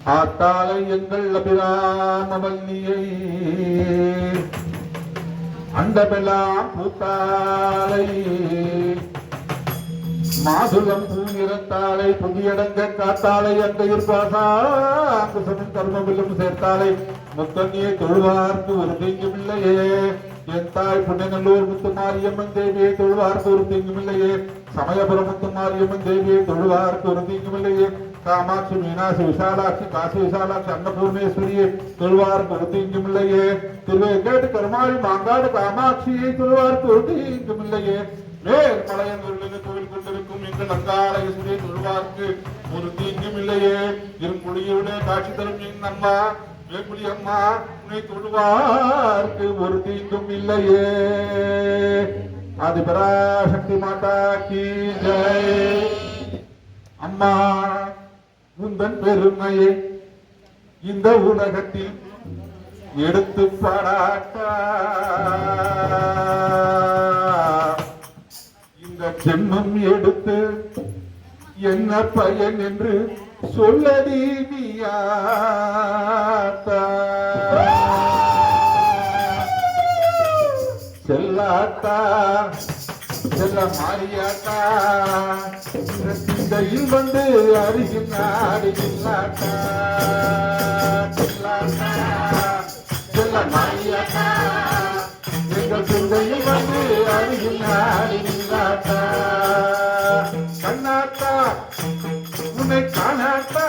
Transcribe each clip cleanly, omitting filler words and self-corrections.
ஆத்தாளை எங்கள் அபிராமவல்லியை அண்டமெல்லாம் பூத்தாளை மாதுளம் பூநிறத்தாளை புதியடங்க காத்தாளை அங்கையில் பாசா அங்கு சமன் கர்மவில்லும் சேர்த்தாளை முத்தன்னியை தொழுவார்க்கு ஒரு தீங்கும் இல்லையே என் தாய் புண்ணியநல்லூர் முத்துமாரியம்மன் தேவியை தொழுவார்க்கு ஒரு தீங்கும் இல்லையே சமயபுரம் முத்துமாரியம்மன் தேவியை தொழுவார்க்கு ஒரு தீங்கும் இல்லையே காமாட்சி மீனாட்சி விசாலாட்சி காசி விசாலாட்சி அன்னபூர்ணேஸ்வரியை தொழுவார்க்கு ஒரு தீங்கும் இல்லையே திருவேங்கேட்டு கருமாரி மாங்காடு காமாட்சியை தொழுவார்க்கு ஒரு தீங்கும் இல்லையே மேல் மலையங்குள்ள கோவில் கொண்டிருக்கும் எங்கள் அங்காளேஸ்வரியை தொழுவார்க்கு ஒரு தீங்கும் இல்லையே இருங்குடியுடைய காட்சி தரும் என் அம்மா வேங்குடி அம்மா உன்னை தொழுவார்க்கு ஒரு தீங்கும் இல்லையே ஆதி பராசக்தி மாதா கீ ஜெய். அம்மா உந்தன் பெருமையை இந்த உலகத்தில் எடுத்து பாடாட்டா இந்த ஜென்மம் எடுத்து என்ன பயன் என்று சொல்லடி நீயாத்தா செல்லாத்தா செல்ல மாறியாத்தா சிந்தையில் வந்து அருகில் நாடுகில்லாத்தா செல்லாத்தா செல்ல மாறியாத்தா எங்கள் சிந்தையில் வந்து அருகில் நாடுகில்லாத்தா கண்ணாத்தா உன்னை காணாத்தா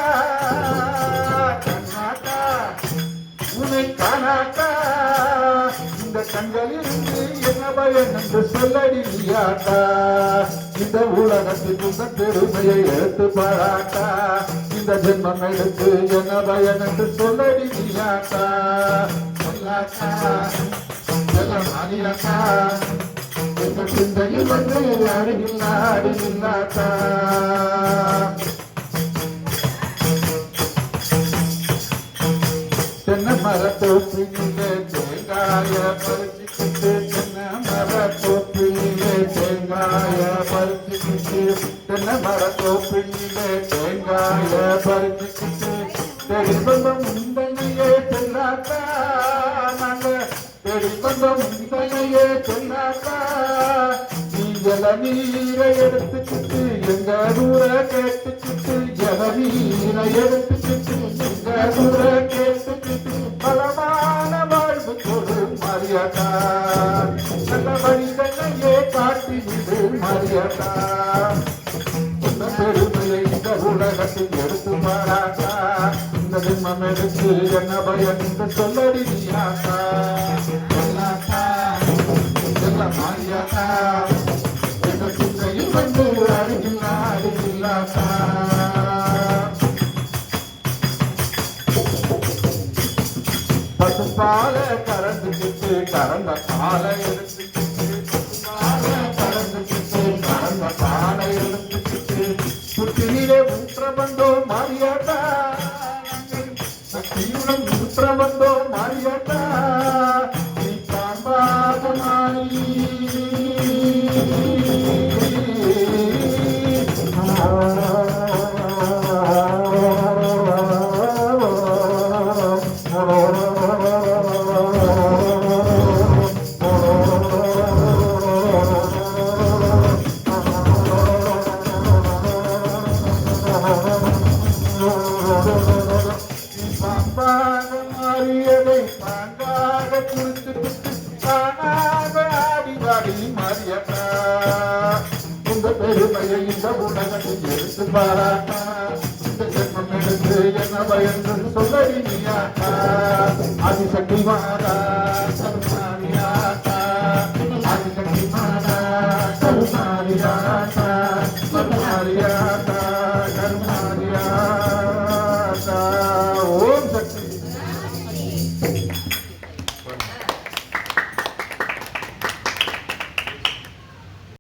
கண்ணாத்தா உன்னை காணாத்தா இந்த கண்களிலிருந்து என்ன பயன் என்று சொல்லடியாட்டா இந்த உலகத்தில் உங்கள் பெருமையை எடுத்து பாராட்டா இந்த ஜென்மம் எடுத்து என்ன பயன் என்று சொல்லடியாட்டா சொல்லாட்டா சொல்ல மாறியாட்டா எங்கள் சிந்தையில் வந்து அருகில் அருகில்லாட்டா தென்னை மரத்தோப்பிலே தேங்காய பறிச்சுக்கிட்டு தென்னை மரத்தோப்பிலே தேங்காய பறிச்சுக்கிட்டு தென்னை மரத்தோப்பிலே தேங்காய பறிச்சுக்கிட்டு தெளிவந்தம் முந்தனையே செல்லாத்தா நாங்க தெளிவந்தம் முந்தனையே செல்லாத்தா நீங்கள நீரை எடுத்துக்கிட்டு எங்க ஊர கேட்டுக்கிட்டு எல நீரை எடுத்துக்கிட்டு எங்க ஊர கேட்டுக்கிட்டு பலமான வாழ்வு கொடு மாறியாட்டா நல்ல வழிகளையே காட்டி விடு மாறியாட்டா இந்த பெருமையை இந்த உலகத்தில் எடுத்து மாறாட்டா இந்த ஜென்மம் எடுத்து என்ன பயன் என்று சொல்லடி நீயாட்டா சொல்லாட்டா சொல்ல மாறியாட்டா எங்கள் சிந்தையில் வந்து அருகில் அருகில்லாட்டா பசுப்பால கறந்துக்கிட்டு கறந்த பாலை எடுத்துக்கிட்டு பசுப்பால கறந்துக்கிட்டு கறந்த பாலை எடுத்துக்கிட்டு சுற்றிலே ஊற்ற வந்தோம் மாறியாட்டா சக்தியுடன் ஊற்ற வந்தோம் மாறியாட்டா நீ காண்பாத மாறி மாறியதை பாங்காக குடித்துக்கிட்டு தானாக ஆடி வாடி மாறியட்டா இந்த பெருமையை இந்த உலகத்தில் எடுத்து பாராட்டா இந்த ஜென்மம் எடுத்து என்ன பயன் சொல்லடி நீயாட்டா ஆதிசக்தி மாதா